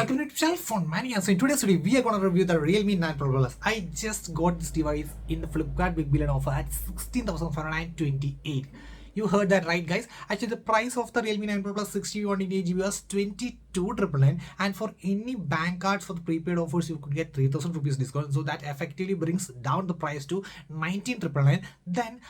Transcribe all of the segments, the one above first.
Welcome to Channel Phone Mania. So in today's video, we are going to review the Realme 9 Pro Plus. I just got this device in the Flipkart Big Billion offer at 16,428. You heard that right, guys. Actually, the price of the Realme 9 Pro Plus 61 was 22,999, and for any bank cards for the prepaid offers, you could get 3,000 rupees discount. So that effectively brings down the price to 19,999. Then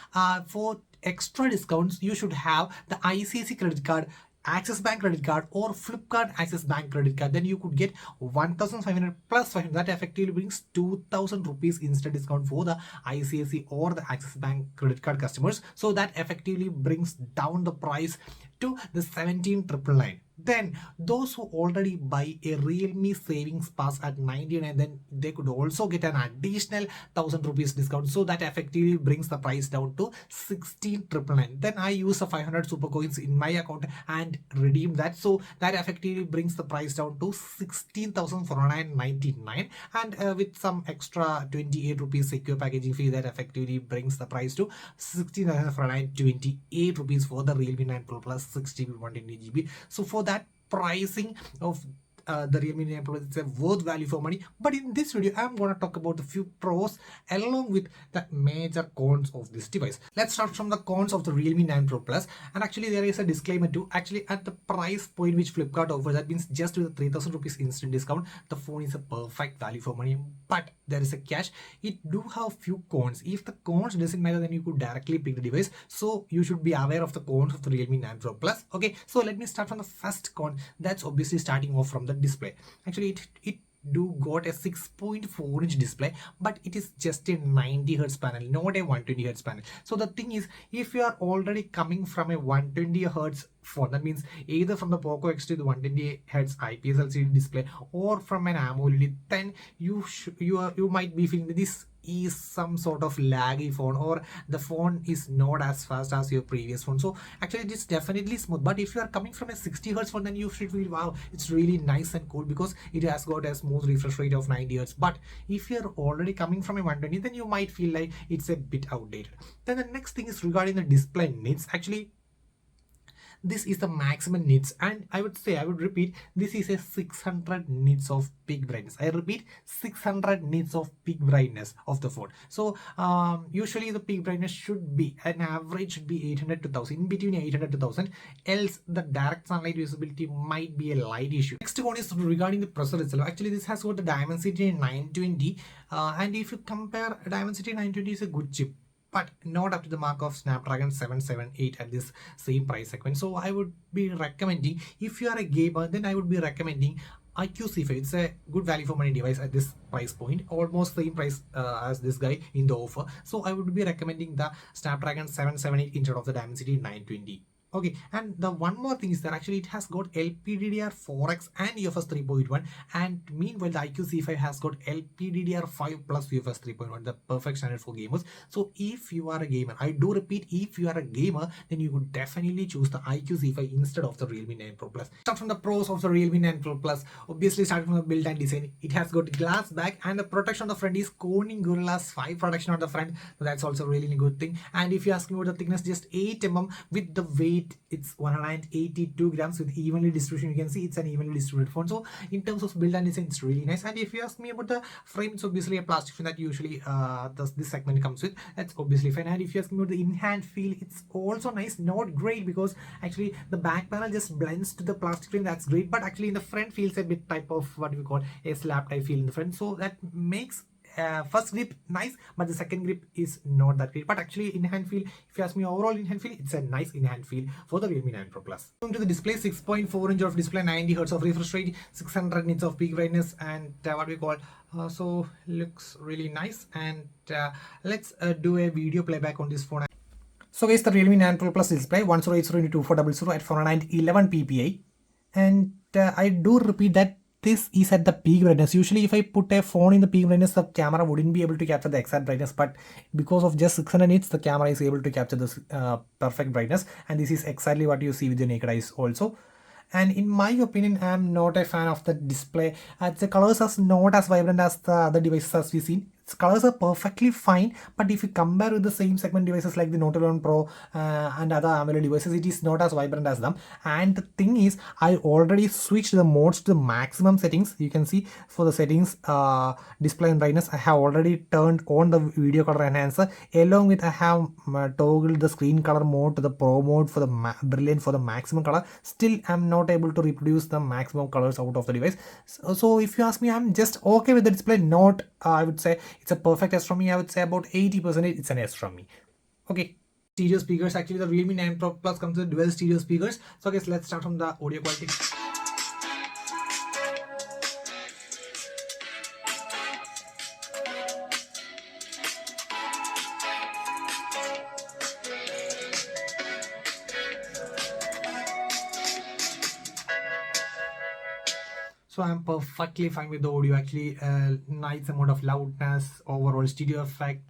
for extra discounts, you should have the ICICI credit card, Axis Bank credit card, or Flipkart Axis Bank credit card. Then you could get 1,500 plus 500. That effectively brings 2,000 rupees instant discount for the ICICI or the Axis Bank credit card customers. So that effectively brings down the price to the 17,999. Then those who already buy a Realme savings pass at 99, then they could also get an additional 1,000 rupees discount. So that effectively brings the price down to 16,999. Then I use the 500 super coins in my account and redeem that. So that effectively brings the price down to 16,499. And with some extra 28 rupees secure packaging fee, that effectively brings the price to 16,428 rupees for the Realme 9 Pro Plus 6GB 120GB. So for that pricing of the Realme 9 Pro, it's a worth value for money. But in this video, I'm going to talk about the few pros along with the major cons of this device. Let's start from the cons of the Realme 9 Pro Plus. And actually, there is a disclaimer too. Actually, at the price point which Flipkart offers, that means just with a 3,000 rupees instant discount, the phone is a perfect value for money. But there is a catch. It do have few cons. If the cons doesn't matter, then you could directly pick the device. So you should be aware of the cons of the Realme 9 Pro Plus. Okay, so let me start from the first con. That's obviously starting off from the display. Actually, it do got a 6.4-inch display, but it is just a 90 Hz panel, not a 120 Hz panel. So the thing is, if you are already coming from a 120 Hz phone, that means either from the Poco X2 the 120 Hz IPS LCD display or from an AMOLED, then you might be feeling that this is some sort of laggy phone, or the phone is not as fast as your previous phone. So actually it is definitely smooth. But if you are coming from a 60 Hz phone, then you should feel wow, it's really nice and cool because it has got a smooth refresh rate of 90 Hz. But if you are already coming from a 120, then you might feel like it's a bit outdated. Then the next thing is regarding the display nits. Actually, this is the maximum nits, and I would repeat, this is a 600 nits of peak brightness. I repeat, 600 nits of peak brightness of the phone. So usually the peak brightness should be, an average should be 800 to 1000, in between 800 to 1000, else the direct sunlight visibility might be a light issue. Next one is regarding the processor itself. Actually, this has got the Dimensity 920, and if you compare, Dimensity 920 is a good chip, but not up to the mark of Snapdragon 778 at this same price segment. So I would be recommending, if you are a gamer, then I would be recommending IQ-C5. It's a good value for money device at this price point, almost same price as this guy in the offer. So I would be recommending the Snapdragon 778 instead of the Dimensity 920. Okay, and the one more thing is that actually it has got LPDDR4X and UFS 3.1, and meanwhile the IQ-C5 has got LPDDR5 plus UFS 3.1, the perfect standard for gamers. So if you are a gamer, I do repeat, if you are a gamer, then you could definitely choose the IQ-C5 instead of the Realme 9 Pro Plus. Start from the pros of the Realme 9 Pro Plus. Obviously, starting from the build and design, it has got glass back, and the protection on the front is Corning Gorilla 5 protection on the front. So that's also really a good thing. And if you ask me about the thickness, just 8 mm with the weight, it's 182 grams with evenly distribution. You can see it's an evenly distributed phone. So in terms of build and design, it's really nice. And if you ask me about the frame, it's obviously a plastic frame that usually this segment comes with. That's obviously fine. And if you ask me about the in-hand feel, it's also nice, not great, because actually the back panel just blends to the plastic frame. That's great, but actually in the front feels a bit type of what we call a slap type feel in the front. So that makes first grip nice, but the second grip is not that great. But actually in hand feel, if you ask me overall in hand feel, it's a nice in hand feel for the Realme 9 Pro Plus. Going to the display, 6.4-inch of display, 90 Hz of refresh rate, 600 nits of peak brightness, and what we call so looks really nice. And let's do a video playback on this phone. So guys, the Realme 9 Pro Plus display 1080x2400 at 411 ppi, and I do repeat that this is at the peak brightness. Usually if I put a phone in the peak brightness, the camera wouldn't be able to capture the exact brightness, but because of just 600 nits, the camera is able to capture this perfect brightness, and this is exactly what you see with your naked eyes also. And in my opinion, I'm not a fan of the display. The colors are not as vibrant as the other devices as we've seen. colors are perfectly fine, but if you compare with the same segment devices like the Note 11 Pro and other AMOLED devices, it is not as vibrant as them. And the thing is, I already switched the modes to the maximum settings. You can see for the settings, display and brightness, I have already turned on the video color enhancer. Along with, I have toggled the screen color mode to the Pro mode for the brilliant for the maximum color. Still, I'm not able to reproduce the maximum colors out of the device. So if you ask me, I'm just okay with the display. Not, I would say it's a perfect S from me. I would say about 80% it's an S from me. Okay. Stereo speakers. Actually, the Realme 9 Pro Plus comes with dual stereo speakers. So guys, let's start from the audio quality. So I'm perfectly fine with the audio. Actually, nice amount of loudness, overall stereo effect,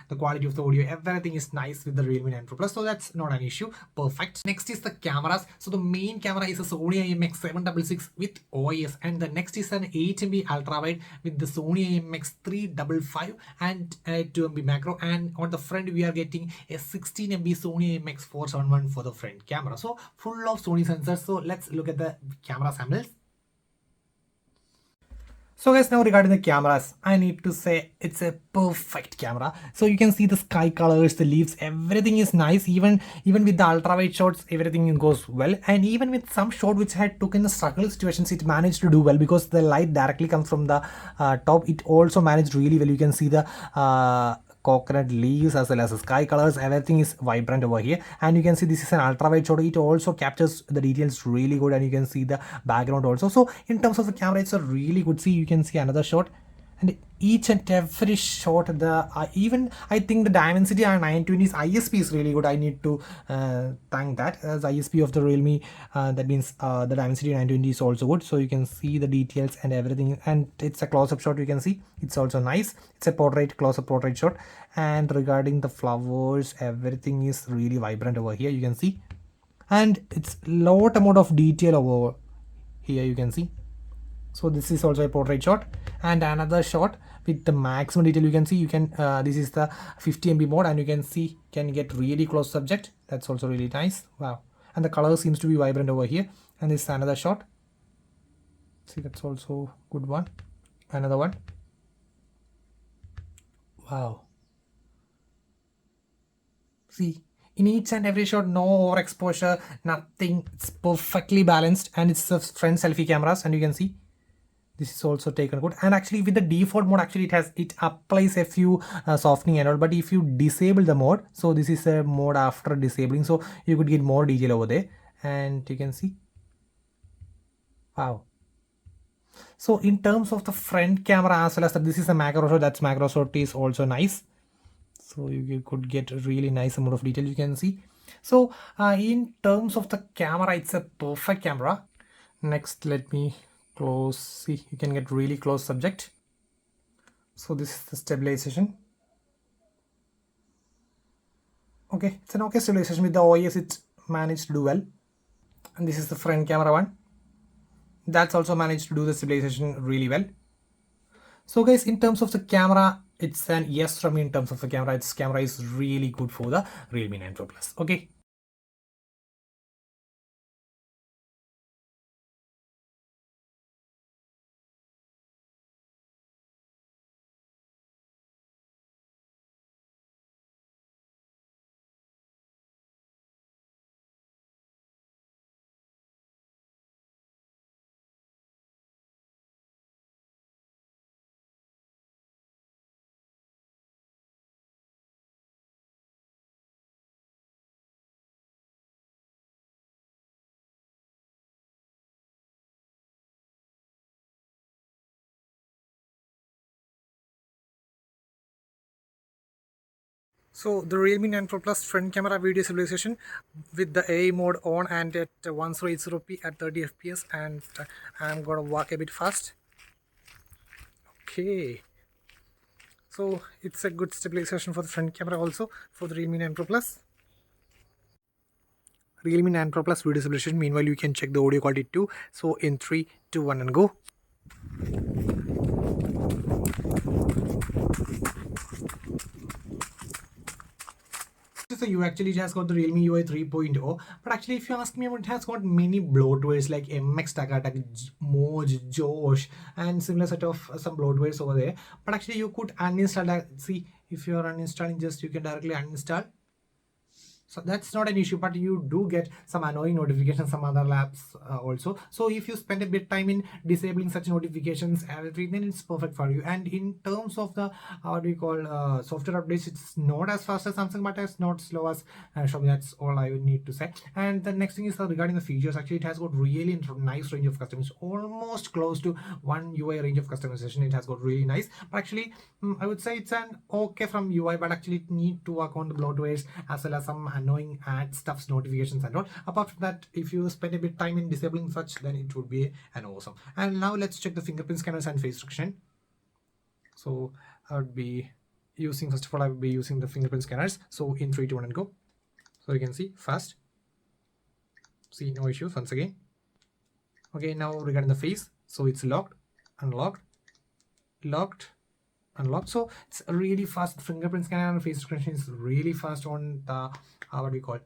the quality of the audio, everything is nice with the Realme 9 Pro Plus. So that's not an issue. Perfect. Next is the cameras. So the main camera is a Sony IMX766 with OIS, and the next is an 8MP ultra wide with the Sony IMX355 and 2MP macro. And on the front, we are getting a 16MP Sony IMX471 for the front camera. So full of Sony sensors. So let's look at the camera samples. So guys, now regarding the cameras, I need to say it's a perfect camera. So you can see the sky colors, the leaves, everything is nice. Even with the ultra wide shots, everything goes well. And even with some shot which I took in the struggle situations, it managed to do well because the light directly comes from the top. It also managed really well. You can see the coconut leaves as well as the sky colors, everything is vibrant over here. And you can see this is an ultra wide shot. It also captures the details really good, and you can see the background also. So in terms of the camera, it's a really good. See, you can see another shot, and each and every shot, the even I think the Dimensity 920's ISP is really good. I need to thank that as ISP of the Realme. That means the Dimensity 920 is also good. So you can see the details and everything, and it's a close-up shot. You can see it's also nice. It's a portrait, close-up portrait shot. And regarding the flowers, everything is really vibrant over here. You can see, and it's lot amount of detail over here. You can see. So this is also a portrait shot, and another shot with the maximum detail. You can see, you can this is the 50MP mode, and you can see can get really close subject. That's also really nice. Wow. And the color seems to be vibrant over here. And this is another shot. See, that's also good one. Another one. Wow. See, in each and every shot, no overexposure, nothing. It's perfectly balanced, and it's the front selfie cameras, and you can see this is also taken good. And actually with the default mode, actually it applies a few softening and all, but if you disable the mode, so this is a mode after disabling, so you could get more detail over there. And you can see, wow. So in terms of the front camera as well as this is a macro shot, that's macro shot is also nice. So you could get a really nice amount of detail, you can see. So in terms of the camera, it's a perfect camera. Next, let me close. See, you can get really close subject. So this is the stabilization. Okay, it's an okay stabilization. With the OIS, it managed to do well. And this is the front camera one. That's also managed to do the stabilization really well. So guys, in terms of the camera, it's an yes from me. In terms of the camera, its camera is really good for the Realme 9 Pro Plus. Okay. So the Realme 9 Pro Plus front camera video stabilization with the AI mode on and at 1080p at 30 fps, and I'm gonna walk a bit fast. Okay. So it's a good stabilization for the front camera also for the Realme 9 Pro Plus. Realme 9 Pro Plus video stabilization. Meanwhile, you can check the audio quality too. So in 3, 2, 1 and go. So you actually just got the Realme UI 3.0, but actually if you ask me, it has got many bloatwares like MX Tagatak, Moj, Josh, and similar set of some bloatwares over there. But actually you could uninstall that. See, if you are uninstalling, just you can directly uninstall. So that's not an issue, but you do get some annoying notifications, some other apps also. So if you spend a bit time in disabling such notifications, everything, then it's perfect for you. And in terms of the what do you call software updates, it's not as fast as Samsung, but it's not slow as Xiaomi. That's all I would need to say. And the next thing is regarding the features. Actually, it has got really nice range of customization, almost close to one UI range of customization. It has got really nice, but actually I would say it's an okay from UI, but actually it need to work on the bloatwares as well as some annoying ad stuffs, notifications and all. Apart from that, if you spend a bit time in disabling such, then it would be an awesome. And now let's check the fingerprint scanners and face recognition. So I would be using, first of all, I would be using the fingerprint scanners. So in 3, 2, 1 and go. So you can see fast. See, no issues once again. Okay, now regarding the face, so it's locked, unlocked, locked, unlocked. So it's really fast. Fingerprint scanner and face recognition is really fast on the what do you call it,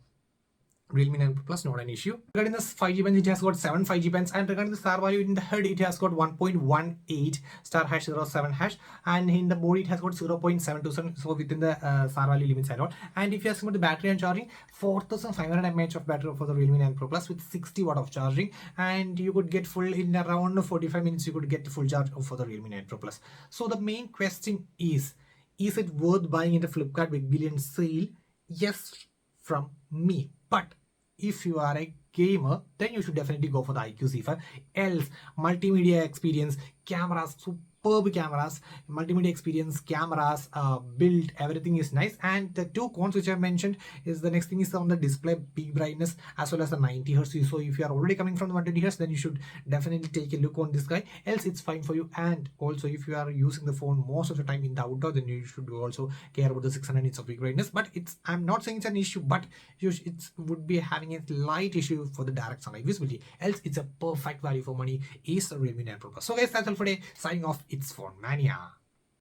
Realme 9 Plus, not an issue. Regarding the 5G bands, it has got 7 5G bands, and regarding the star value in the head, it has got 1.18 star hash 07 hash, and in the body it has got 0.727, so within the star value limits and all. And if you ask about the battery and charging, 4500 mAh of battery for the Realme 9 Pro Plus with 60 watt of charging, and you could get full in around 45 minutes. You could get the full charge for the Realme 9 Pro Plus. So the main question is it worth buying in the Flipkart Big Billion Sale? Yes, from me, but if you are a gamer, then you should definitely go for the IQ C5. Else, multimedia experience, cameras, superb cameras, multimedia experience, cameras, build, everything is nice. And the two cons which I mentioned is the next thing is on the display peak brightness as well as the 90 hertz. So if you are already coming from the 120 hertz, then you should definitely take a look on this guy. Else, it's fine for you. And also, if you are using the phone most of the time in the outdoor, then you should also care about the 600 nits of peak brightness. But I'm not saying it's an issue, but it would be having a light issue for the direct sunlight visibility. Else, it's a perfect value for money is the Realme 9 Pro Plus. So guys, that's all for today. Signing off. It's Phone Mania.